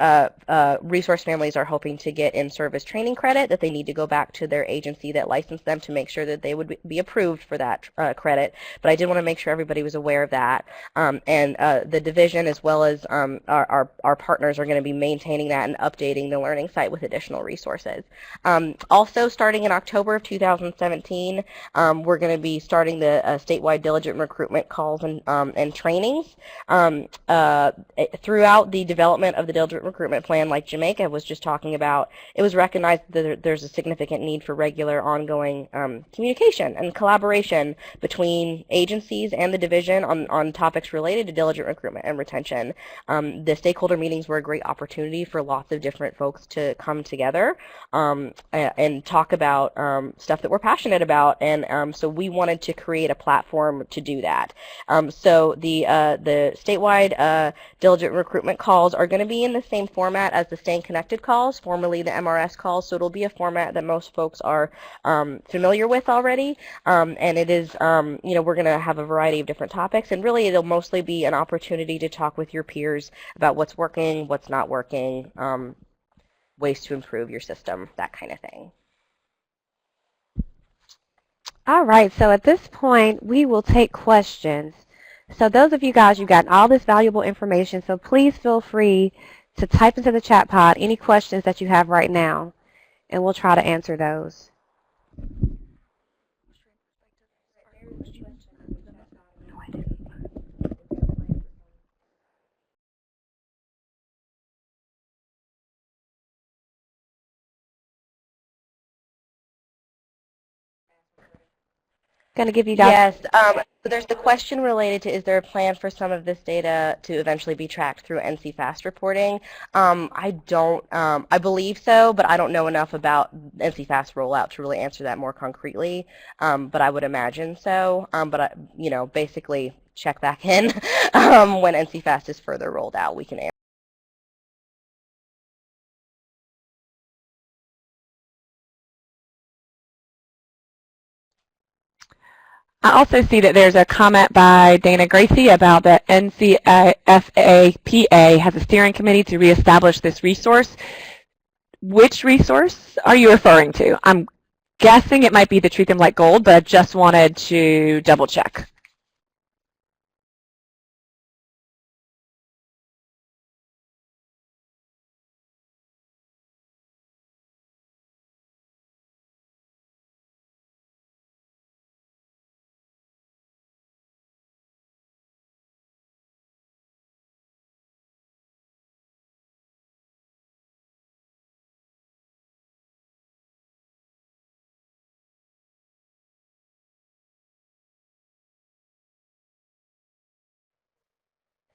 resource families are hoping to get in-service training credit, that they need to go back to their agency that licensed them to make sure that they would be approved for that credit. But I did want to make sure everybody was aware of that. And the division, as well as our partners, are going to be maintaining that and updating the learning site with additional resources. Also, starting in October of 2017, we're going to be starting the statewide diligent recruitment calls and trainings. Throughout the development of the diligent recruitment plan, like Jamaica was just talking about, it was recognized that there's a significant need for regular ongoing communication and collaboration between agencies and the division on topics related to diligent recruitment and retention. The stakeholder meetings were a great opportunity for lots of different folks to come together and talk about stuff that we're passionate about, and so we wanted to create a platform to do that. So the statewide diligent recruitment calls are going to be in the same format as the Staying Connected calls, formerly the MRS calls, so it'll be a format that most folks are familiar with already, and it is, we're going to have a variety of different topics, and really it'll mostly be an opportunity to talk with your peers about what's working, what's not working, ways to improve your system, that kind of thing. All right, so at this point, we will take questions. So those of you guys, you've gotten all this valuable information, so please feel free to type into the chat pod any questions that you have right now, and we'll try to answer those. Going to give you guys. Yes, so there's the question related to, is there a plan for some of this data to eventually be tracked through NC Fast reporting? I believe so, but I don't know enough about NC Fast rollout to really answer that more concretely, but I would imagine so, basically check back in when NC Fast is further rolled out, we can answer. I also see that there's a comment by Dana Gracie about that NCFAPA has a steering committee to reestablish this resource. Which resource are you referring to? I'm guessing it might be the Treat Them Like Gold, but I just wanted to double check.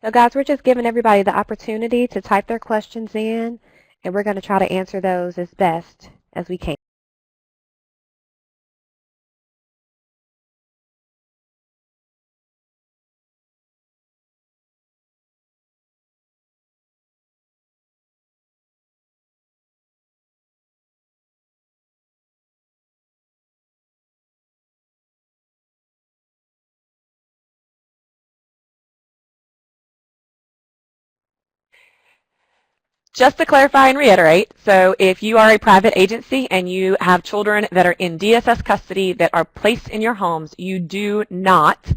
So guys, we're just giving everybody the opportunity to type their questions in, and we're going to try to answer those as best as we can. Just to clarify and reiterate, so if you are a private agency and you have children that are in DSS custody that are placed in your homes, you do not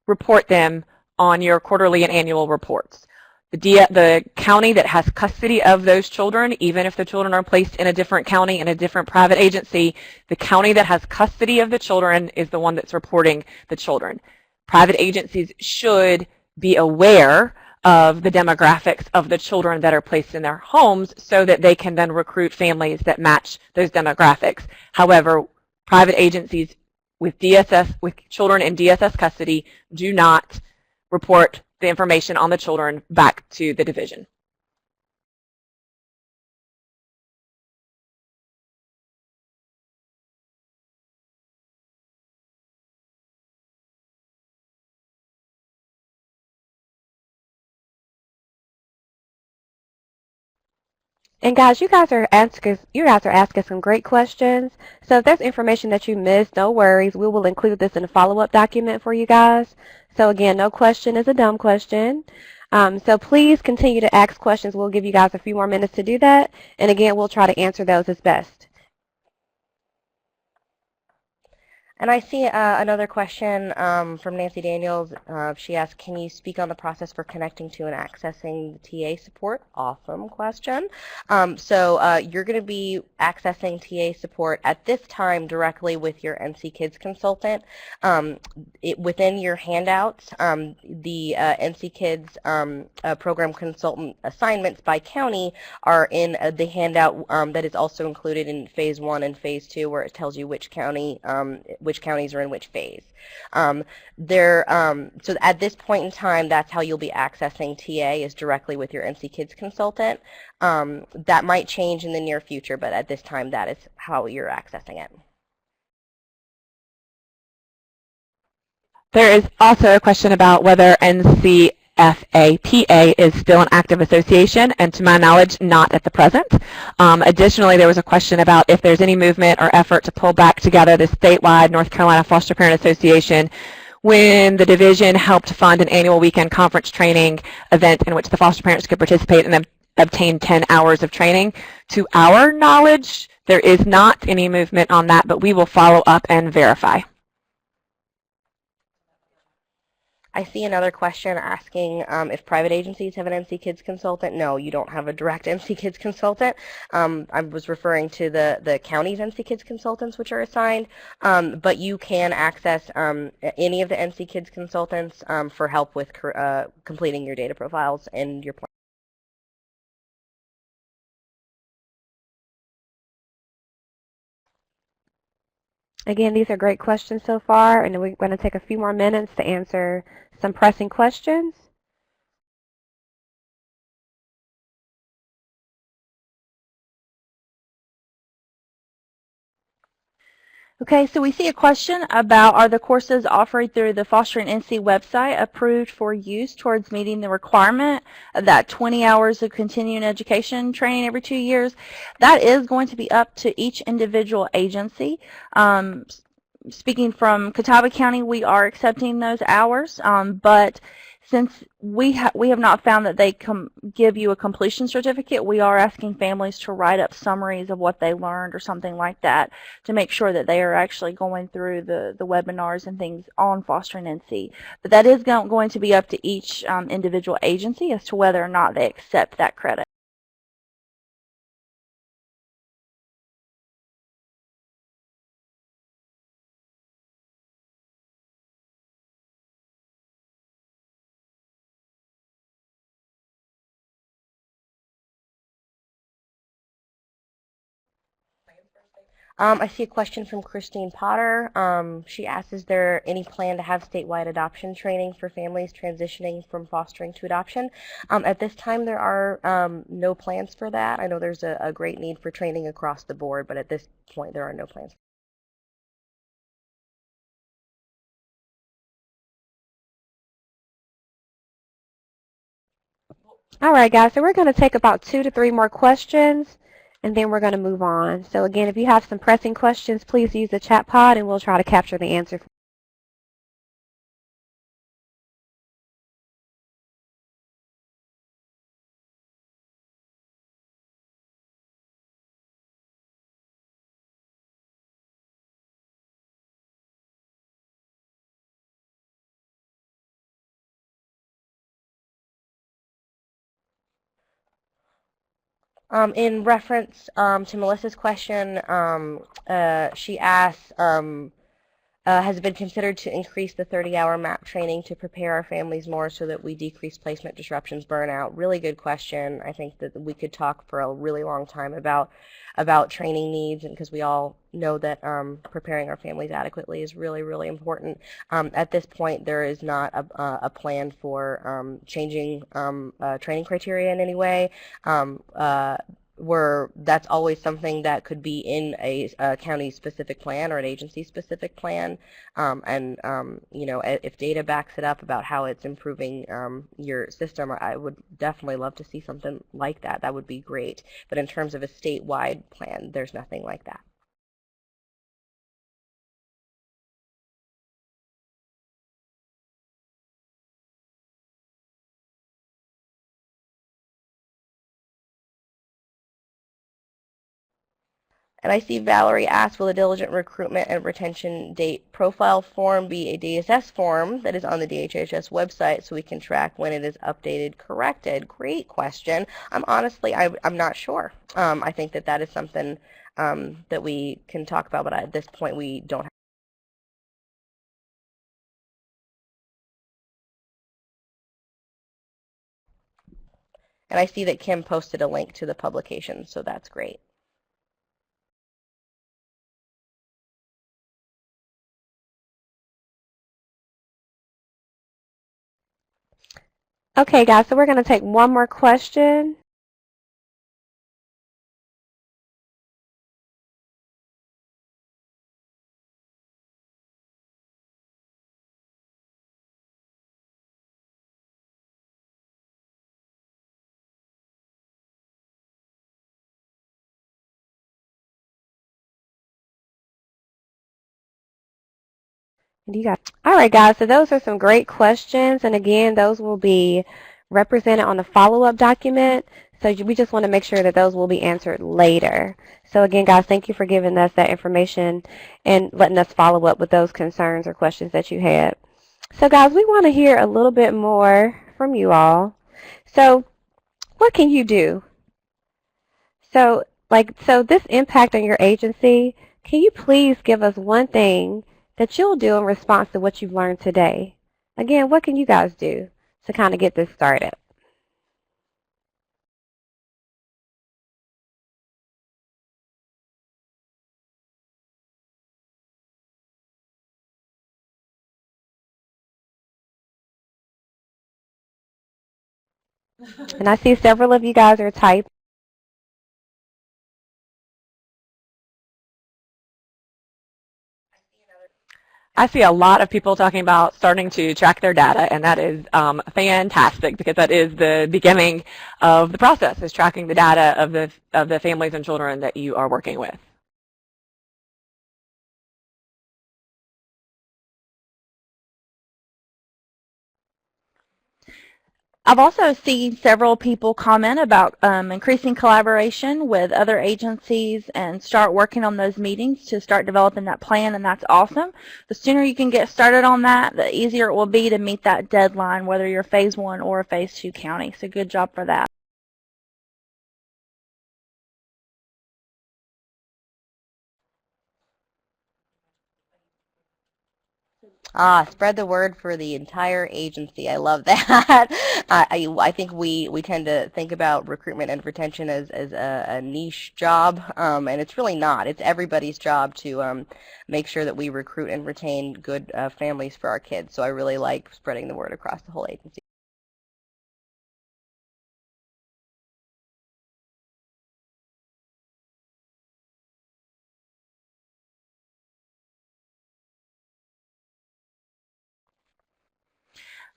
report them on your quarterly and annual reports. The county that has custody of those children, even if the children are placed in a different county in a different private agency, the county that has custody of the children is the one that's reporting the children. Private agencies should be aware of the demographics of the children that are placed in their homes so that they can then recruit families that match those demographics. However, private agencies with children in DSS custody do not report the information on the children back to the division. And guys, you guys are asking some great questions. So if there's information that you missed, no worries. We will include this in a follow-up document for you guys. So again, no question is a dumb question. So please continue to ask questions. We'll give you guys a few more minutes to do that. And again, we'll try to answer those as best. And I see another question from Nancy Daniels. She asked, can you speak on the process for connecting to and accessing TA support? Awesome question. So you're going to be accessing TA support at this time directly with your NC Kids consultant. Within your handouts, the NC Kids program consultant assignments by county are in the handout that is also included in Phase 1 and Phase 2, where it tells you which counties are in which phase. So at this point in time, that's how you'll be accessing TA, is directly with your NC Kids consultant. That might change in the near future, but at this time, that is how you're accessing it. There is also a question about whether NCFAPA is still an active association, and to my knowledge, not at the present. Additionally, there was a question about if there's any movement or effort to pull back together the statewide North Carolina Foster Parent Association when the division helped fund an annual weekend conference training event in which the foster parents could participate and then obtain 10 hours of training. To our knowledge, there is not any movement on that, but we will follow up and verify. I see another question asking if private agencies have an NC Kids consultant. No, you don't have a direct NC Kids consultant. I was referring to the county's NC Kids consultants, which are assigned, but you can access any of the NC Kids consultants for help with completing your data profiles and your plan. Again, these are great questions so far, and we're going to take a few more minutes to answer some pressing questions. Okay, so we see a question about, are the courses offered through the Fostering NC website approved for use towards meeting the requirement of that 20 hours of continuing education training every 2 years? That is going to be up to each individual agency. Speaking from Catawba County, we are accepting those hours, but since we have not found that they give you a completion certificate, we are asking families to write up summaries of what they learned or something like that to make sure that they are actually going through the webinars and things on Fostering NC. But that is going to be up to each individual agency as to whether or not they accept that credit. I see a question from Christine Potter. She asks, is there any plan to have statewide adoption training for families transitioning from fostering to adoption? At this time, there are no plans for that. I know there's a great need for training across the board, but at this point, there are no plans. All right, guys, so we're going to take about 2 to 3 more questions, and then we're going to move on. So again, if you have some pressing questions, please use the chat pod, and we'll try to capture the answer. In reference to Melissa's question, she asks, has it been considered to increase the 30-hour MAP training to prepare our families more so that we decrease placement disruptions, burnout? Really good question. I think that we could talk for a really long time about training needs, and because we all know that preparing our families adequately is really, really important. At this point, there is not a plan for changing training criteria in any way. That's always something that could be in a county-specific plan or an agency-specific plan, you know, if data backs it up about how it's improving your system, I would definitely love to see something like that. That would be great. But in terms of a statewide plan, there's nothing like that. And I see Valerie asked, will the diligent recruitment and retention date profile form be a DSS form that is on the DHHS website so we can track when it is updated, corrected? Great question. Honestly, I'm not sure. I think that is something that we can talk about, but at this point we don't have. And I see that Kim posted a link to the publication, so that's great. Okay, guys, so we're going to take one more question. All right, guys, so those are some great questions. And again, those will be represented on the follow-up document. So we just want to make sure that those will be answered later. So again, guys, thank you for giving us that information and letting us follow up with those concerns or questions that you had. So guys, we want to hear a little bit more from you all. So what can you do? So this impact on your agency, can you please give us one thing that you'll do in response to what you've learned today? Again, what can you guys do to kind of get this started? And I see several of you guys are typing. I see a lot of people talking about starting to track their data, and that is fantastic, because that is the beginning of the process, is tracking the data of the families and children that you are working with. I've also seen several people comment about increasing collaboration with other agencies and start working on those meetings to start developing that plan, and that's awesome. The sooner you can get started on that, the easier it will be to meet that deadline, whether you're phase 1 or a phase 2 county. So good job for that. Spread the word for the entire agency. I love that. I think we tend to think about recruitment and retention as a niche job, and it's really not. It's everybody's job to make sure that we recruit and retain good families for our kids. So I really like spreading the word across the whole agency.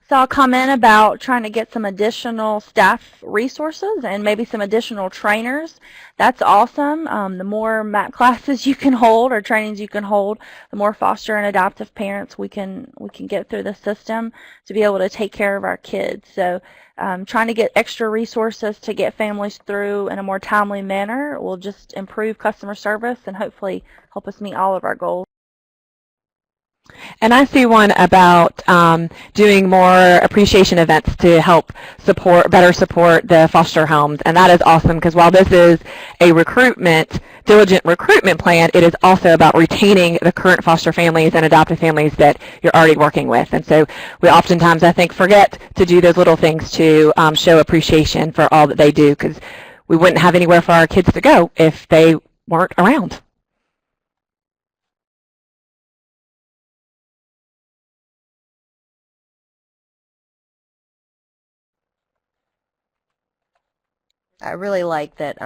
So I'll comment about trying to get some additional staff resources and maybe some additional trainers. That's awesome. The more MAP classes you can hold or trainings you can hold, the more foster and adoptive parents we can get through the system to be able to take care of our kids. So trying to get extra resources to get families through in a more timely manner will just improve customer service and hopefully help us meet all of our goals. And I see one about doing more appreciation events to help better support the foster homes. And that is awesome because while this is a diligent recruitment plan, it is also about retaining the current foster families and adoptive families that you're already working with. And so we oftentimes, I think, forget to do those little things to show appreciation for all that they do, because we wouldn't have anywhere for our kids to go if they weren't around. I really like that,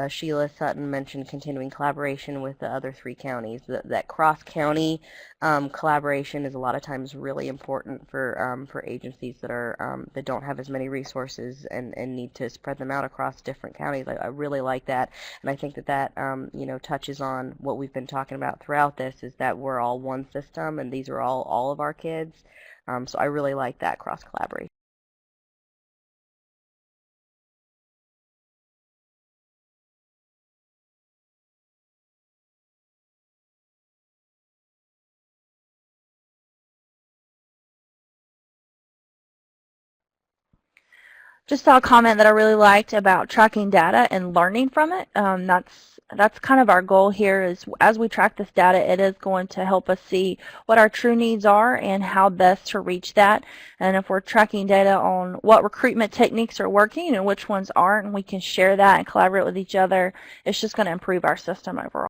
Sheila Sutton mentioned continuing collaboration with the other 3 counties. That cross-county collaboration is a lot of times really important for agencies that don't have as many resources and need to spread them out across different counties. I really like that, and I think that touches on what we've been talking about throughout this, is that we're all one system, and these are all of our kids. So I really like that cross-collaboration. Just saw a comment that I really liked about tracking data and learning from it. That's kind of our goal here, is as we track this data, it is going to help us see what our true needs are and how best to reach that. And if we're tracking data on what recruitment techniques are working and which ones aren't, and we can share that and collaborate with each other, it's just going to improve our system overall.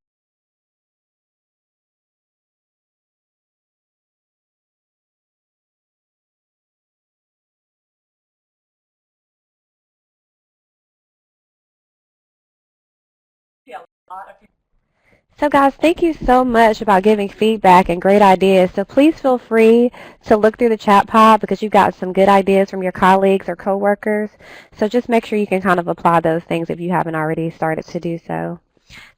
So guys, thank you so much about giving feedback and great ideas. So please feel free to look through the chat pod, because you've got some good ideas from your colleagues or coworkers. So just make sure you can kind of apply those things if you haven't already started to do so.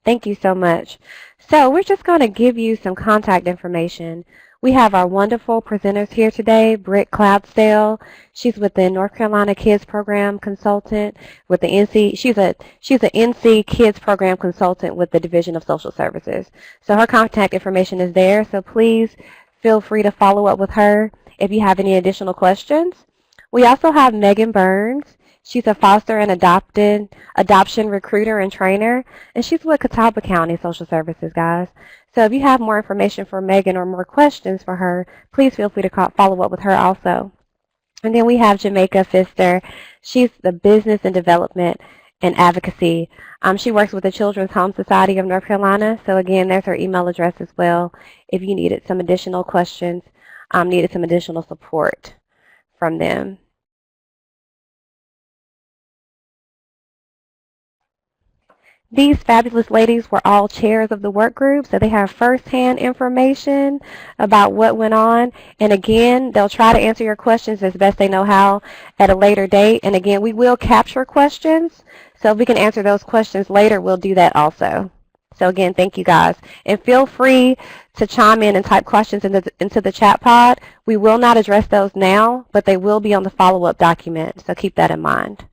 Thank you so much. So we're just going to give you some contact information. We have our wonderful presenters here today, Britt Cloudsdale. She's with the North Carolina Kids Program Consultant with the NC. She's a NC Kids Program Consultant with the Division of Social Services. So her contact information is there. So please feel free to follow up with her if you have any additional questions. We also have Megan Burns. She's a foster and adoption recruiter and trainer, and she's with Catawba County Social Services, guys. So if you have more information for Megan or more questions for her, please feel free to follow up with her also. And then we have Jamaica Pfister. She's the Business and Development and Advocacy. She works with the Children's Home Society of North Carolina. So again, there's her email address as well if you needed some additional questions, needed some additional support from them. These fabulous ladies were all chairs of the work group, so they have firsthand information about what went on. And again, they'll try to answer your questions as best they know how at a later date. And again, we will capture questions, so if we can answer those questions later, we'll do that also. So again, thank you guys. And feel free to chime in and type questions into the chat pod. We will not address those now, but they will be on the follow-up document, so keep that in mind.